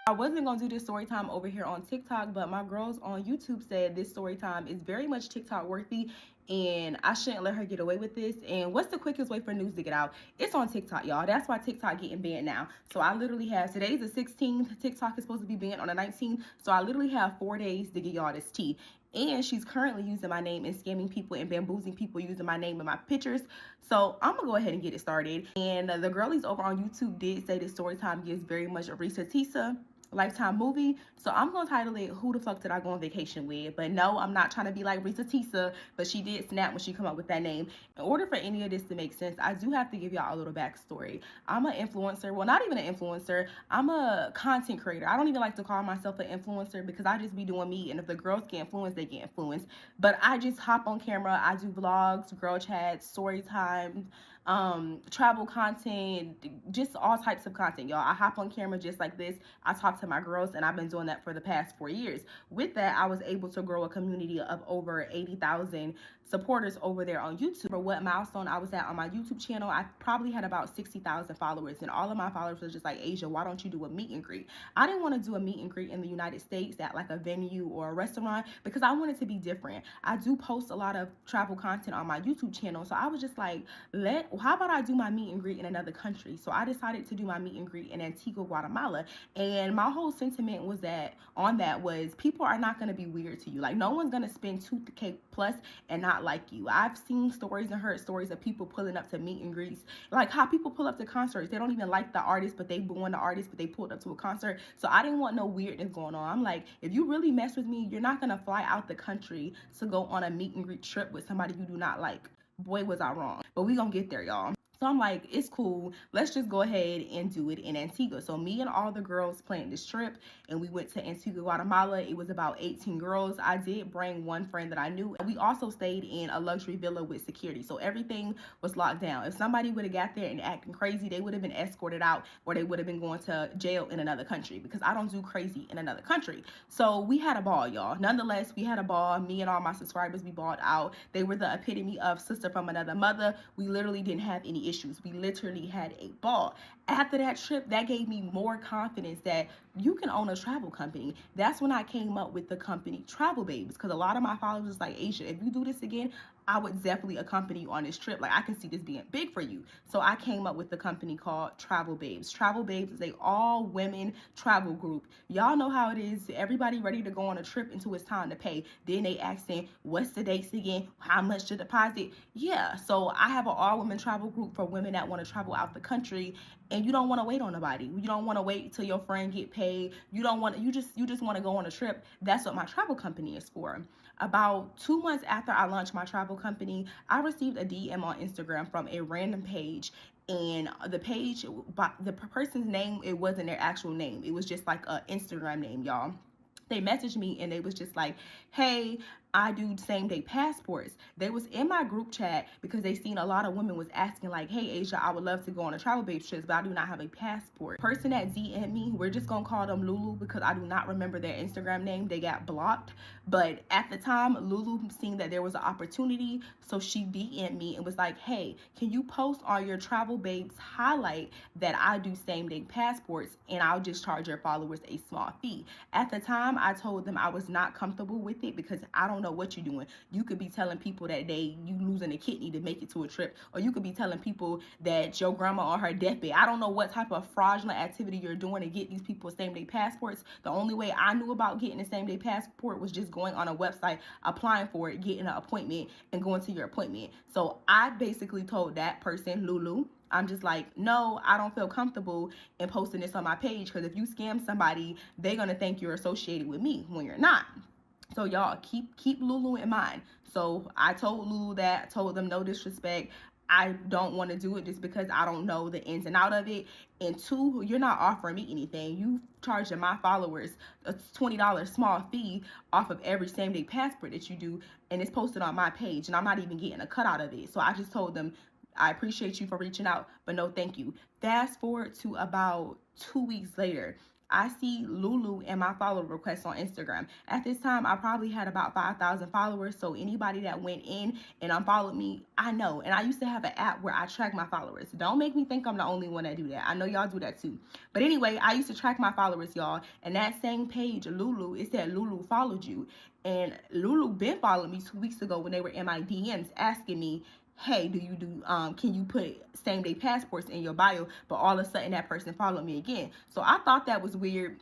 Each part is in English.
I wasn't gonna do this story time over here on TikTok, but my girls on YouTube said this story time is very much TikTok worthy and I shouldn't let her get away with this. And what's the quickest way for news to get out? It's on TikTok, y'all. That's why TikTok getting banned now. So I literally have, today's the 16th, TikTok is supposed to be banned on the 19th. So I literally have 4 days to get y'all this tea. And she's currently using my name and scamming people and bamboozling people using my name and my pictures. So I'm gonna go ahead and get it started. And the girlies over on YouTube did say this story time gives very much a Risa Tisa Lifetime movie. So I'm gonna title it Who the Fuck Did I Go on Vacation With? But no, I'm not trying to be like Risa Tisa, but she did snap when she come up with that name. In order for any of this to make sense, I do have to give y'all a little backstory. I'm an influencer. Well, not even an influencer. I'm a content creator. I don't even like to call myself an influencer because I just be doing me, and if the girls get influenced, they get influenced. But I just hop on camera. I do vlogs, girl chats, story time, travel content, just all types of content, y'all. I hop on camera just like this. I talk to my girls, and I've been doing that for the past 4 years. With that, I was able to grow a community of over 80,000 supporters over there on YouTube. For what milestone I was at on my YouTube channel, I probably had about 60,000 followers, and all of my followers were just like, Asia, why don't you do a meet and greet? I didn't want to do a meet and greet in the United States at like a venue or a restaurant because I wanted to be different. I do post a lot of travel content on my YouTube channel, so I was just like, how about I do my meet and greet in another country? So I decided to do my meet and greet in Antigua, Guatemala, and my whole sentiment was that people are not going to be weird to you. Like, no one's going to spend 2K plus and not like you. I've seen stories and heard stories of people pulling up to meet and greets, like how people pull up to concerts. They don't even like the artist, but they booing the artist, but they pulled up to a concert. So I didn't want no weirdness going on. I'm like, if you really mess with me, you're not going to fly out the country to go on a meet and greet trip with somebody you do not like. Boy, was I wrong. But we gonna get there, y'all. So I'm like, it's cool. Let's just go ahead and do it in Antigua. So me and all the girls planned this trip, and we went to Antigua, Guatemala. It was about 18 girls. I did bring one friend that I knew. We also stayed in a luxury villa with security. So everything was locked down. If somebody would have got there and acting crazy, they would have been escorted out, or they would have been going to jail in another country, because I don't do crazy in another country. So we had a ball, y'all. Nonetheless, we had a ball. Me and all my subscribers, we balled out. They were the epitome of sister from another mother. We literally didn't have any issues. We literally had a ball. After that trip, that gave me more confidence that you can own a travel company. That's when I came up with the company Travel Babes, because a lot of my followers was like, Asia, if you do this again, I would definitely accompany you on this trip. Like, I can see this being big for you. So I came up with the company called Travel Babes. Travel Babes is a all-women travel group. Y'all know how it is. Everybody ready to go on a trip until it's time to pay. Then they asking, what's the dates again? How much to deposit? Yeah, so I have an all-women travel group for women that want to travel out the country, and you don't want to wait on nobody. You don't want to wait till your friend get paid. You just want to go on a trip. That's what my travel company is for. About 2 months after I launched my travel company, I received a DM on Instagram from a random page, and the page, the person's name, it wasn't their actual name. It was just like an Instagram name, y'all. They messaged me and they was just like, hey, I do same day passports. They was in my group chat because they seen a lot of women was asking like, hey Asia, I would love to go on a travel babe trips, but I do not have a passport. Person that DM'd me, we're just gonna call them Lulu because I do not remember their Instagram name. They got blocked. But at the time, Lulu seen that there was an opportunity, so she DM'd me and was like, hey, can you post on your travel babes highlight that I do same day passports, and I'll just charge your followers a small fee. At the time, I told them I was not comfortable with it because I don't know what you're doing. You could be telling people that you losing a kidney to make it to a trip, or you could be telling people that your grandma on her deathbed. I don't know what type of fraudulent activity you're doing to get these people same day passports. The only way I knew about getting a same day passport was just going on a website, applying for it, getting an appointment, and going to your appointment. So I basically told that person, Lulu, I'm just like, no, I don't feel comfortable in posting this on my page, because if you scam somebody, they're gonna think you're associated with me when you're not. So y'all keep Lulu in mind. So I told Lulu that, told them no disrespect. I don't want to do it just because I don't know the ins and out of it. And two, you're not offering me anything. You charging my followers a $20 small fee off of every same day passport that you do, and it's posted on my page, and I'm not even getting a cut out of it. So I just told them, I appreciate you for reaching out, but no thank you. Fast forward to about 2 weeks later, I see Lulu in my follow requests on Instagram. At this time, I probably had about 5,000 followers. So anybody that went in and unfollowed me, I know. And I used to have an app where I track my followers. Don't make me think I'm the only one that do that. I know y'all do that too. But anyway, I used to track my followers, y'all. And that same page, Lulu, it said Lulu followed you. And Lulu been following me 2 weeks ago when they were in my DMs asking me, hey, can you put same day passports in your bio? But all of a sudden that person followed me again. So I thought that was weird,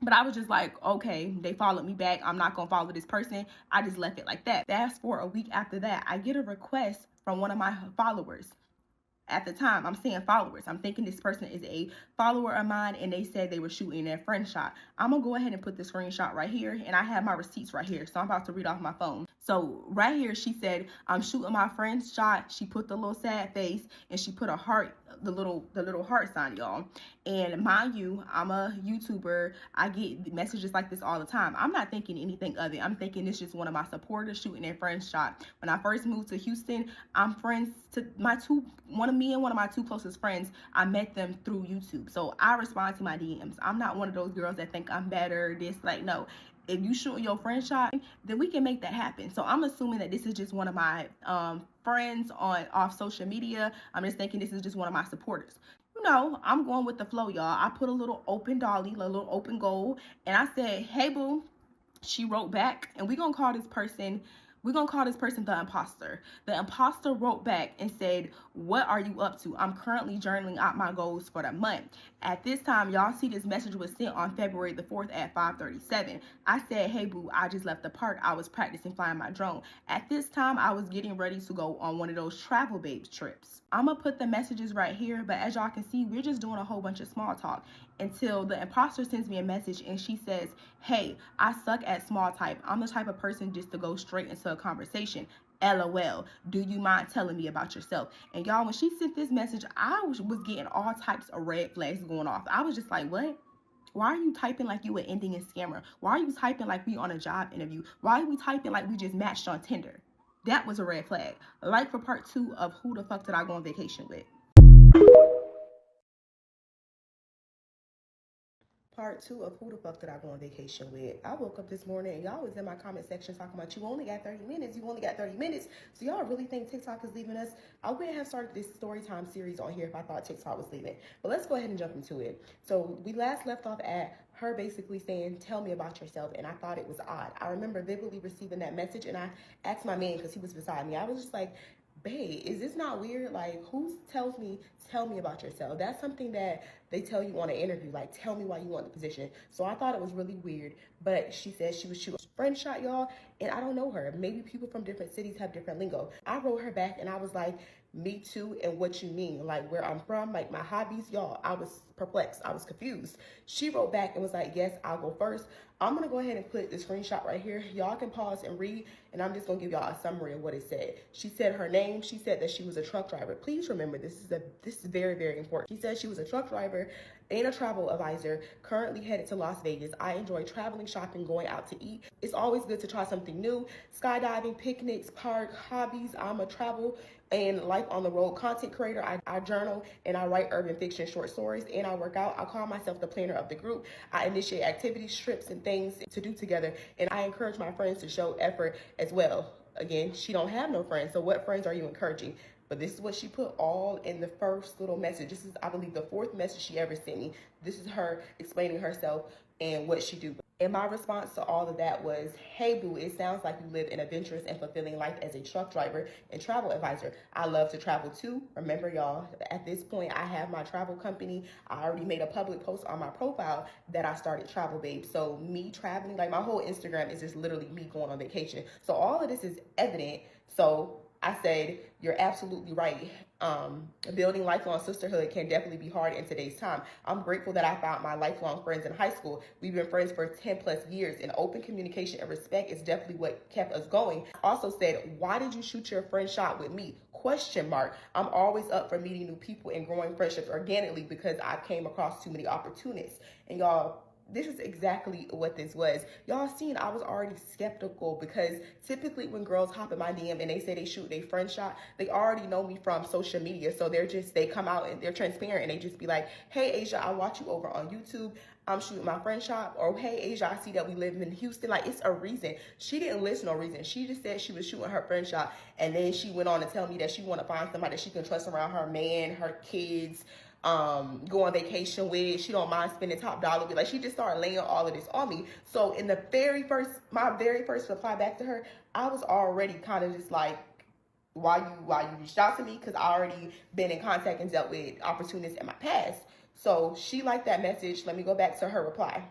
but I was just like, okay, they followed me back. I'm not gonna follow this person. I just left it like that. Fast forward a week after that, I get a request from one of my followers. At the time, I'm saying followers. I'm thinking this person is a follower of mine, and they said they were shooting their friend shot. I'm gonna go ahead and put the screenshot right here, and I have my receipts right here, so I'm about to read off my phone. So right here, she said, I'm shooting my friend's shot. She put the little sad face, and she put a heart, the little heart sign, y'all. And mind you, I'm a YouTuber. I get messages like this all the time. I'm not thinking anything of it. I'm thinking it's just one of my supporters shooting their friend's shot. When I first moved to Houston, I'm friends to one of my two closest friends. I met them through YouTube. So I respond to my DMs. I'm not one of those girls that think I'm better, no. If you shoot your friend shot, then we can make that happen. So I'm assuming that this is just one of my friends off social media. I'm just thinking this is just one of my supporters. You know, I'm going with the flow, y'all. I put a little open dolly, a little open goal, and I said, hey, boo. She wrote back, and we're gonna call this person the imposter. The imposter wrote back and said, what are you up to? I'm currently journaling out my goals for the month. At this time, y'all see this message was sent on February the 4th at 5:37. I said, hey boo, I just left the park. I was practicing flying my drone. At this time, I was getting ready to go on one of those travel babes trips. I'm gonna put the messages right here, but as y'all can see, we're just doing a whole bunch of small talk until the imposter sends me a message and she says, hey, I suck at small type. I'm the type of person just to go straight into a conversation. LOL, do you mind telling me about yourself? And y'all, when she sent this message, I was getting all types of red flags going off. I was just like, what? Why are you typing like you an ending in scammer? Why are you typing like we on a job interview? Why are we typing like we just matched on Tinder? That was a red flag. Like for part 2 of who the fuck did I go on vacation with? Part 2 of who the fuck did I go on vacation with? I woke up this morning and y'all was in my comment section talking about you only got 30 minutes. You only got 30 minutes. So y'all really think TikTok is leaving us? I wouldn't have started this story time series on here if I thought TikTok was leaving. But let's go ahead and jump into it. So we last left off at her basically saying, tell me about yourself. And I thought it was odd. I remember vividly receiving that message and I asked my man because he was beside me. I was just like, babe, is this not weird? Like, who tells me, tell me about yourself? That's something that they tell you on an interview, like, tell me why you want the position. So I thought it was really weird, but she said she was shooting a friend shot, y'all, and I don't know her. Maybe people from different cities have different lingo. I wrote her back and I was like, me too, and what you mean? Like, where I'm from, like my hobbies, y'all, I was perplexed. I was confused. She wrote back and was like, yes, I'll go first. I'm gonna go ahead and put the screenshot right here. Y'all can pause and read, and I'm just gonna give y'all a summary of what it said. She said her name. She said that she was a truck driver. Please remember, this is very, very important. She said she was a truck driver and a travel advisor, currently headed to Las Vegas. I enjoy traveling, shopping, going out to eat. It's always good to try something new. Skydiving, picnics, park, hobbies. I'm a travel and life on the road content creator. I journal and I write urban fiction short stories and I work out. I call myself the planner of the group. I initiate activities, trips, and things to do together. And I encourage my friends to show effort as well. Again, she don't have no friends. So what friends are you encouraging? But this is what she put all in the first little message. This is, I believe, the 4th message she ever sent me. This is her explaining herself and what she do. And my response to all of that was, hey boo, it sounds like you live an adventurous and fulfilling life as a truck driver and travel advisor. I love to travel too. Remember y'all, at this point I have my travel company. I already made a public post on my profile that I started Travel Babe. So me traveling, like my whole Instagram is just literally me going on vacation. So all of this is evident. So I said, you're absolutely right. Building lifelong sisterhood can definitely be hard in today's time. I'm grateful that I found my lifelong friends in high school. We've been friends for 10 plus years, and open communication and respect is definitely what kept us going. Also said, why did you shoot your friend shot with me? Question mark. I'm always up for meeting new people and growing friendships organically because I came across too many opportunists. And y'all, this is exactly what this was. Y'all seen, I was already skeptical because typically when girls hop in my DM and they say they shoot their friend shot, they already know me from social media. So they come out and they're transparent and they just be like, hey, Asia, I watch you over on YouTube. I'm shooting my friend shot. Or, hey, Asia, I see that we live in Houston. Like, it's a reason. She didn't list no reason. She just said she was shooting her friend shot. And then she went on to tell me that she want to find somebody that she can trust around her man, her kids, go on vacation with. She don't mind spending top dollar with. Like, she just started laying all of this on me. So in my very first reply back to her, I was already kind of just like, why you reached out to me? Because I already been in contact and dealt with opportunists in my past. So she liked that message. Let me go back to her reply.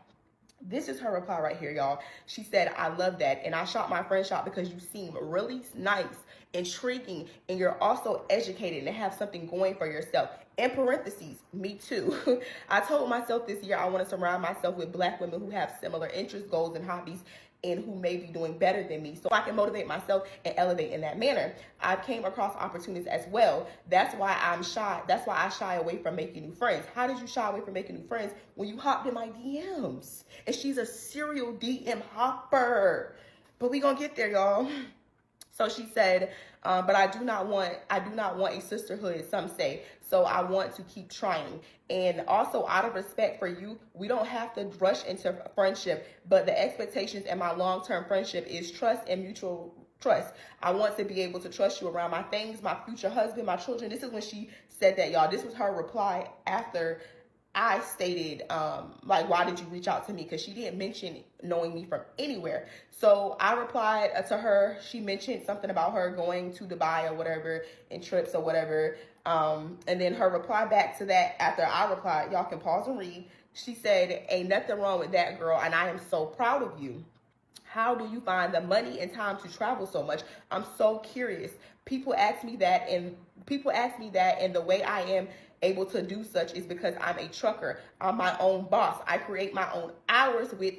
This is her reply right here, y'all. She said, I love that. And I shot my friend shot because you seem really nice, intriguing, and you're also educated and have something going for yourself. In parentheses, me too. I told myself this year I want to surround myself with Black women who have similar interests, goals, and hobbies, and who may be doing better than me, so I can motivate myself and elevate in that manner. I came across opportunities as well. That's why I'm shy. That's why I shy away from making new friends. How did you shy away from making new friends? When you hopped in my DMs. And she's a serial DM hopper. But we gonna get there, y'all. So she said, but I do not want a sisterhood, some say. So I want to keep trying. And also, out of respect for you, we don't have to rush into friendship, but the expectations in my long-term friendship is trust and mutual trust. I want to be able to trust you around my things, my future husband, my children. This is when she said that, y'all. This was her reply after I stated, like, why did you reach out to me? Because she didn't mention knowing me from anywhere. So I replied to her. She mentioned something about her going to Dubai or whatever, and trips or whatever. And then her reply back to that after I replied, y'all can pause and read. She said, ain't nothing wrong with that, girl, and I am so proud of you. How do you find the money and time to travel so much? I'm so curious. People ask me that, and the way I am able to do such is because I'm a trucker. I'm my own boss. I create my own hours with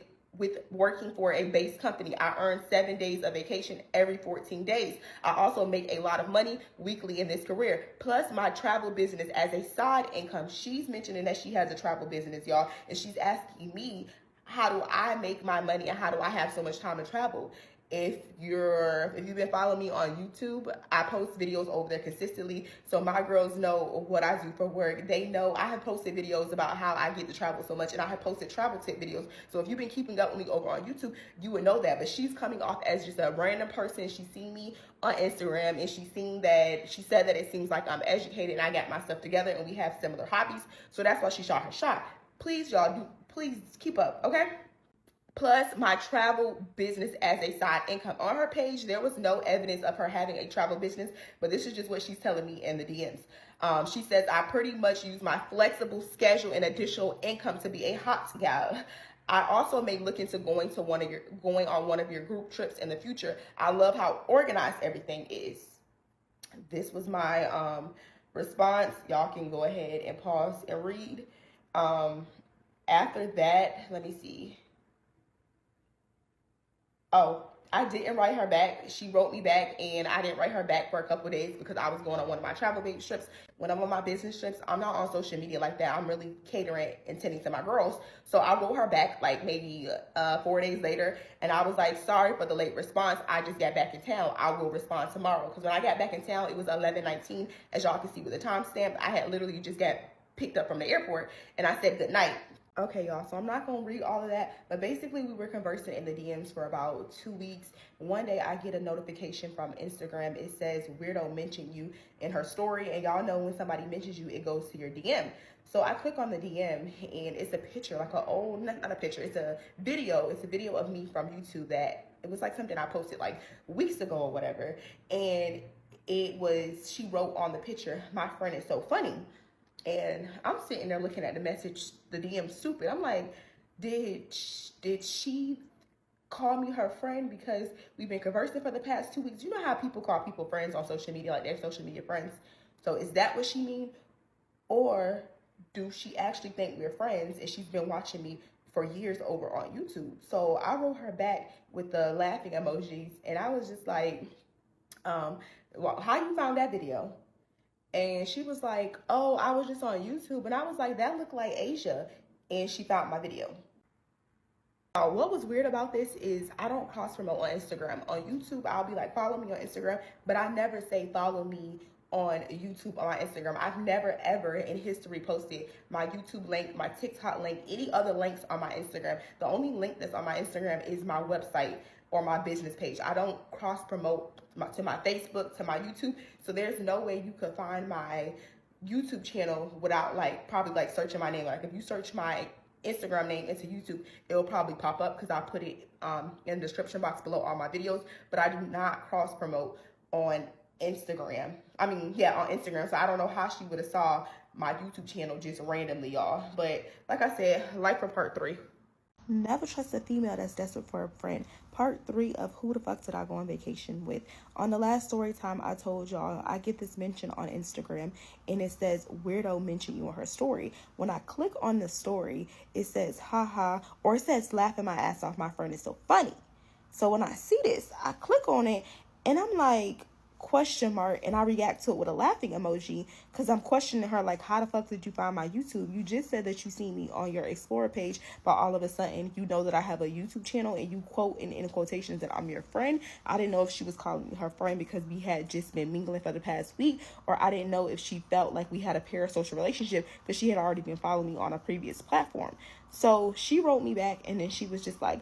working for a base company. I earn 7 days of vacation every 14 days. I also make a lot of money weekly in this career, plus my travel business as a side income. She's mentioning that she has a travel business, y'all, and she's asking me, how do I make my money and how do I have so much time to travel? If you've been following me on YouTube, I post videos over there consistently. So my girls know what I do for work. They know I have posted videos about how I get to travel so much, and I have posted travel tip videos. So if you've been keeping up with me over on YouTube, you would know that. But she's coming off as just a random person. She's seen me on Instagram, and she said that it seems like I'm educated and I got my stuff together and we have similar hobbies. So that's why she shot her shot. Please, y'all, please keep up, okay? Plus my travel business as a side income. On her page, there was no evidence of her having a travel business, but this is just what she's telling me in the DMs. She says, I pretty much use my flexible schedule and additional income to be a hot gal. I also may look into going on one of your group trips in the future. I love how organized everything is. This was my response. Y'all can go ahead and pause and read. After that, let me see. Oh, I didn't write her back. She wrote me back, and I didn't write her back for a couple of days because I was going on one of my travel bait trips. When I'm on my business trips, I'm not on social media like that. I'm really catering and tending to my girls. So I wrote her back like maybe 4 days later, and I was like, sorry for the late response. I just got back in town. I will respond tomorrow. Because when I got back in town, it was 11:19. As y'all can see with the timestamp, I had literally just got picked up from the airport, and I said good night. Okay, y'all, so I'm not going to read all of that, but basically we were conversing in the DMs for about 2 weeks. One day I get a notification from Instagram. It says Weirdo mentioned you in her story, and y'all know when somebody mentions you, it goes to your DM. So I click on the DM, and it's a picture, like an old, not a picture, it's a video. It's a video of me from YouTube that, it was like something I posted like weeks ago or whatever, and she wrote on the picture, my friend is so funny. And I'm sitting there looking at the message, the DM stupid. I'm like, did she call me her friend because we've been conversing for the past 2 weeks? You know how people call people friends on social media, like they're social media friends. So is that what she mean? Or do she actually think we're friends and she's been watching me for years over on YouTube? So I wrote her back with the laughing emojis, and I was just like, well, how you found that video? And she was like, oh, I was just on YouTube. And I was like, that looked like Asia. And she found my video. What was weird about this is I don't cross promote on Instagram. On YouTube, I'll be like, follow me on Instagram, but I never say follow me on YouTube on my Instagram. I've never ever in history posted my YouTube link, my TikTok link, any other links on my Instagram. The only link that's on my Instagram is my website or my business page. I don't cross promote to my Facebook, to my YouTube. So there's no way you could find my YouTube channel without like probably like searching my name. Like if you search my Instagram name into YouTube, it'll probably pop up because I put it in the description box below all my videos. But I do not cross promote on Instagram. On Instagram. So I don't know how she would have saw my YouTube channel just randomly, y'all. But like I said, like for part 3. Never trust a female that's desperate for a friend. Part 3 of Who the Fuck Did I Go on Vacation With? On the last story time, I told y'all I get this mention on Instagram and it says weirdo mentioned you on her story. When I click on the story, it says haha, or it says laughing my ass off, my friend is so funny. So when I see this, I click on it and I'm like, question mark, and I react to it with a laughing emoji because I'm questioning her like, how the fuck did you find my YouTube? You just said that you see me on your Explorer page, but all of a sudden you know that I have a YouTube channel and you quote in quotations that I'm your friend. I didn't know if she was calling me her friend because we had just been mingling for the past week, or I didn't know if she felt like we had a parasocial relationship because she had already been following me on a previous platform. So she wrote me back and then she was just like,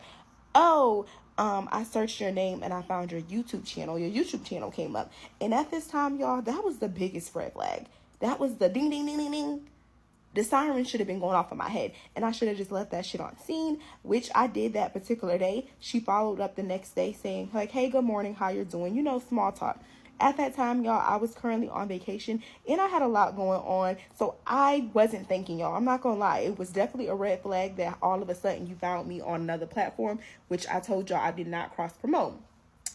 oh, I searched your name and I found your YouTube channel. Your YouTube channel came up. And at this time, y'all, that was the biggest red flag. That was the ding, ding, ding, ding, ding. The siren should have been going off in my head. And I should have just left that shit on scene, which I did that particular day. She followed up the next day saying, like, hey, good morning, how you're doing? You know, small talk. At that time, y'all, I was currently on vacation and I had a lot going on. So I wasn't thinking, y'all. I'm not going to lie. It was definitely a red flag that all of a sudden you found me on another platform, which I told y'all I did not cross promote.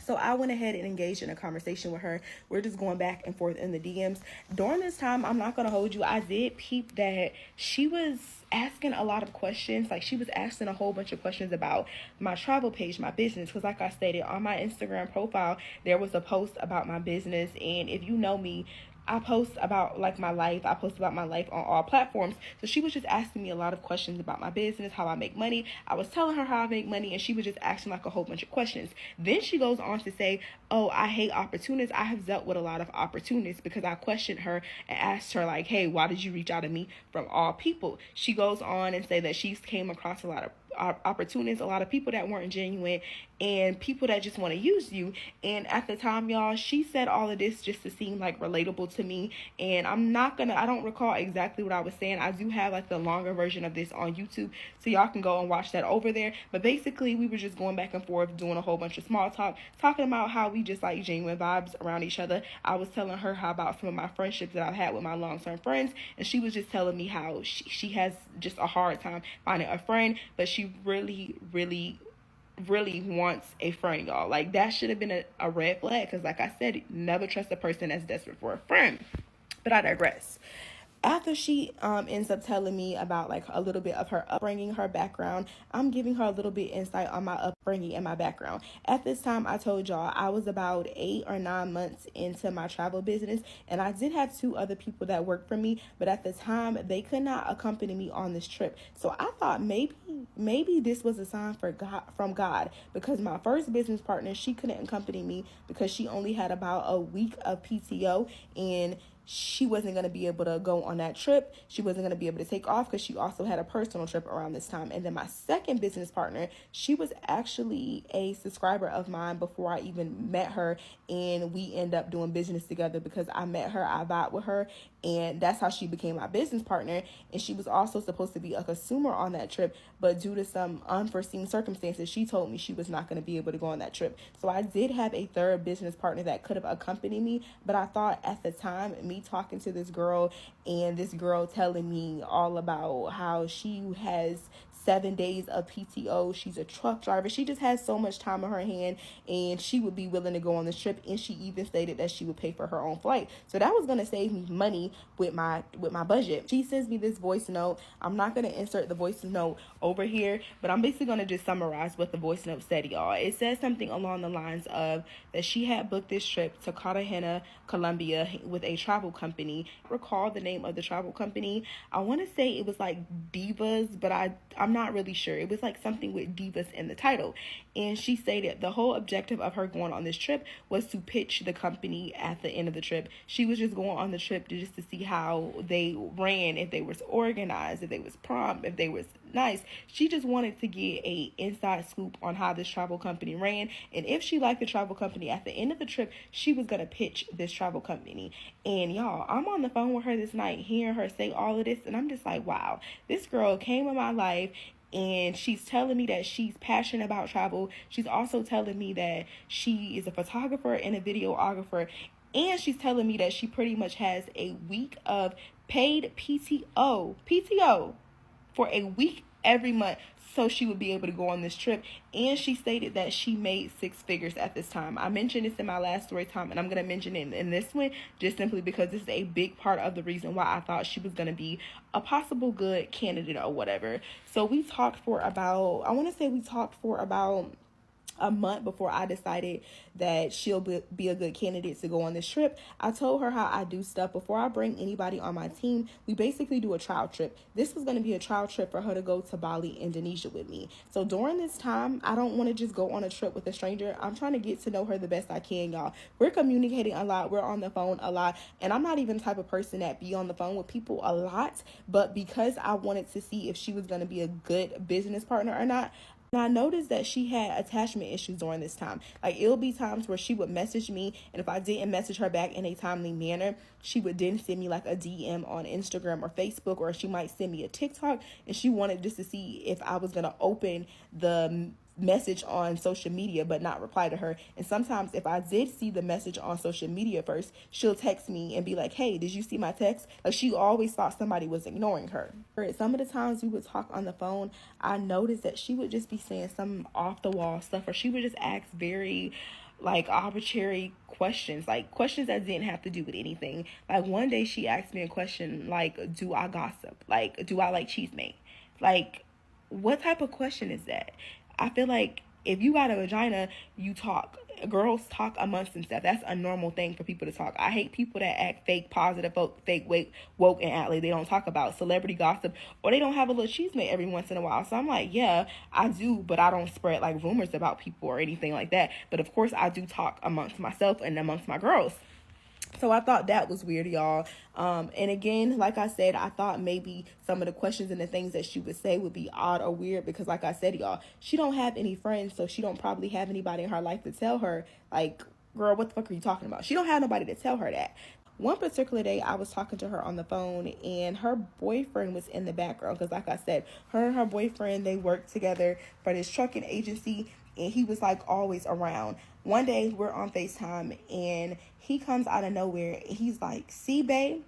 So I went ahead and engaged in a conversation with her. We're just going back and forth in the DMs. During this time, I'm not going to hold you, I did peep that she was asking a lot of questions. Like she was asking a whole bunch of questions about my travel page, my business. Because like I stated, on my Instagram profile, there was a post about my business. And if you know me, I post about like my life. I post about my life on all platforms. So she was just asking me a lot of questions about my business, how I make money. I was telling her how I make money and she was just asking like a whole bunch of questions. Then she goes on to say, oh, I hate opportunists. I have dealt with a lot of opportunists because I questioned her and asked her like, hey, why did you reach out to me from all people? She goes on and say that she's came across a lot of opportunists, a lot of people that weren't genuine and people that just want to use you. And at the time, y'all, she said all of this just to seem like relatable to me. And I don't recall exactly what I was saying. I do have like the longer version of this on YouTube, so y'all can go and watch that over there. But basically we were just going back and forth doing a whole bunch of small talk, talking about how we just like genuine vibes around each other. I was telling her how about some of my friendships that I've had with my long-term friends, and she was just telling me how she has just a hard time finding a friend, but she really wants a friend, y'all. Like that should have been a red flag because like I said, never trust a person that's desperate for a friend. But I digress. After she ends up telling me about like a little bit of her upbringing, her background, I'm giving her a little bit insight on my upbringing and my background. At this time, I told y'all I was about 8 or 9 months into my travel business, and I did have 2 other people that worked for me, but at the time they could not accompany me on this trip. So I thought maybe this was a sign from God, because my first business partner, she couldn't accompany me because she only had about a week of PTO and she wasn't going to be able to go on that trip. She wasn't going to be able to take off because she also had a personal trip around this time. And then my second business partner, she was actually a subscriber of mine before I even met her. And we end up doing business together because I met her, I vibed with her, and that's how she became my business partner. And she was also supposed to be a consumer on that trip, but due to some unforeseen circumstances, she told me she was not going to be able to go on that trip. So I did have a third business partner that could have accompanied me, but I thought at the time, me talking to this girl and this girl telling me all about how she has 7 days of PTO. She's a truck driver. She just has so much time on her hand and she would be willing to go on this trip. And she even stated that she would pay for her own flight. So that was going to save me money with my budget. She sends me this voice note. I'm not going to insert the voice note over here, but I'm basically going to just summarize what the voice note said, y'all. It says something along the lines of that she had booked this trip to Cartagena, Colombia with a travel company. Recall the name name of the travel company. I want to say it was like Divas, but I'm not really sure. It was like something with Divas in the title. And she stated the whole objective of her going on this trip was to pitch the company at the end of the trip. She was just going on the trip just to see how they ran, if they was organized, if they was prompt, if they was nice. She just wanted to get a inside scoop on how this travel company ran, and if she liked the travel company at the end of the trip, she was gonna pitch this travel company. And y'all, I'm on the phone with her this night hearing her say all of this, and I'm just like, wow, this girl came in my life, and she's telling me that she's passionate about travel. She's also telling me that she is a photographer and a videographer, and she's telling me that she pretty much has a week of paid PTO for a week every month, so she would be able to go on this trip. And she stated that she made 6 figures at this time. I mentioned this in my last story time, and I'm going to mention it in this one just simply because this is a big part of the reason why I thought she was going to be a possible good candidate or whatever. So we talked for about, I want to say we talked for about a month before I decided that she'll be a good candidate to go on this trip. I told her how I do stuff. Before I bring anybody on my team, we basically do a trial trip. This was going to be a trial trip for her to go to Bali, Indonesia with me. So during this time, I don't want to just go on a trip with a stranger. I'm trying to get to know her the best I can, y'all. We're communicating a lot. We're on the phone a lot. And I'm not even the type of person that be on the phone with people a lot. But because I wanted to see if she was going to be a good business partner or not, and I noticed that she had attachment issues during this time. Like, it'll be times where she would message me, and if I didn't message her back in a timely manner, she would then send me like a DM on Instagram or Facebook, or she might send me a TikTok, and she wanted just to see if I was going to open the message on social media but not reply to her. And sometimes if I did see the message on social media first, she'll text me and be like, hey, did you see my text? Like, she always thought somebody was ignoring her. Some of the times we would talk on the phone, I noticed that she would just be saying some off the wall stuff, or she would just ask very like arbitrary questions, like questions that didn't have to do with anything. Like, one day she asked me a question like, do I gossip? Like, do I like cheesemate? Like, what type of question is that? I feel like if you got a vagina, you talk. Girls talk amongst themselves. That's a normal thing for people to talk. I hate people that act fake positive, fake woke, and act like they don't talk about celebrity gossip, or they don't have a little cheesemate every once in a while. So I'm like, yeah, I do, but I don't spread like rumors about people or anything like that. But of course, I do talk amongst myself and amongst my girls. So I thought that was weird, y'all. And again, like I said, I thought maybe some of the questions and the things that she would say would be odd or weird because, like I said, y'all, she don't have any friends, so she don't probably have anybody in her life to tell her, like, girl, what the fuck are you talking about? She don't have nobody to tell her that. One particular day, I was talking to her on the phone, and her boyfriend was in the background because, like I said, her and her boyfriend, they worked together for this trucking agency, and he was, like, always around. One day, we're on FaceTime, and he comes out of nowhere, and he's like, see, babe,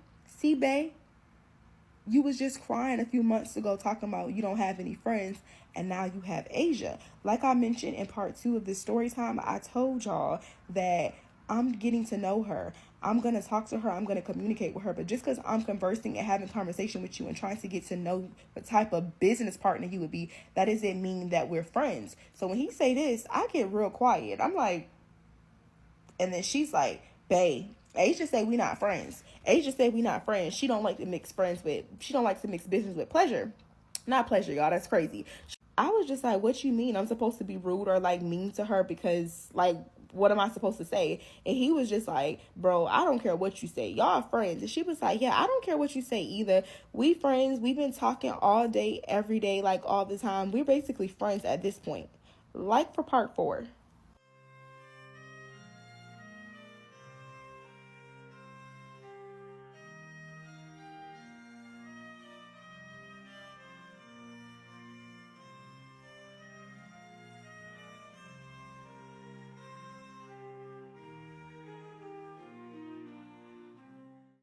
you was just crying a few months ago talking about you don't have any friends, and now you have Asia. Like I mentioned in part 2 of this story time, I told y'all that I'm getting to know her. I'm going to talk to her. I'm going to communicate with her. But just because I'm conversing and having conversation with you and trying to get to know what type of business partner you would be, that doesn't mean that we're friends. So when he say this, I get real quiet. I'm like, and then she's like, babe, Asia say we not friends. Asia say we not friends. She don't like to mix business with pleasure. Not pleasure, y'all. That's crazy. I was just like, what you mean? I'm supposed to be rude or like mean to her because like, what am I supposed to say? And he was just like, bro, I don't care what you say. Y'all friends. And she was like, yeah, I don't care what you say either. We friends. We've been talking all day, every day, like all the time. We're basically friends at this point. Like for part 4.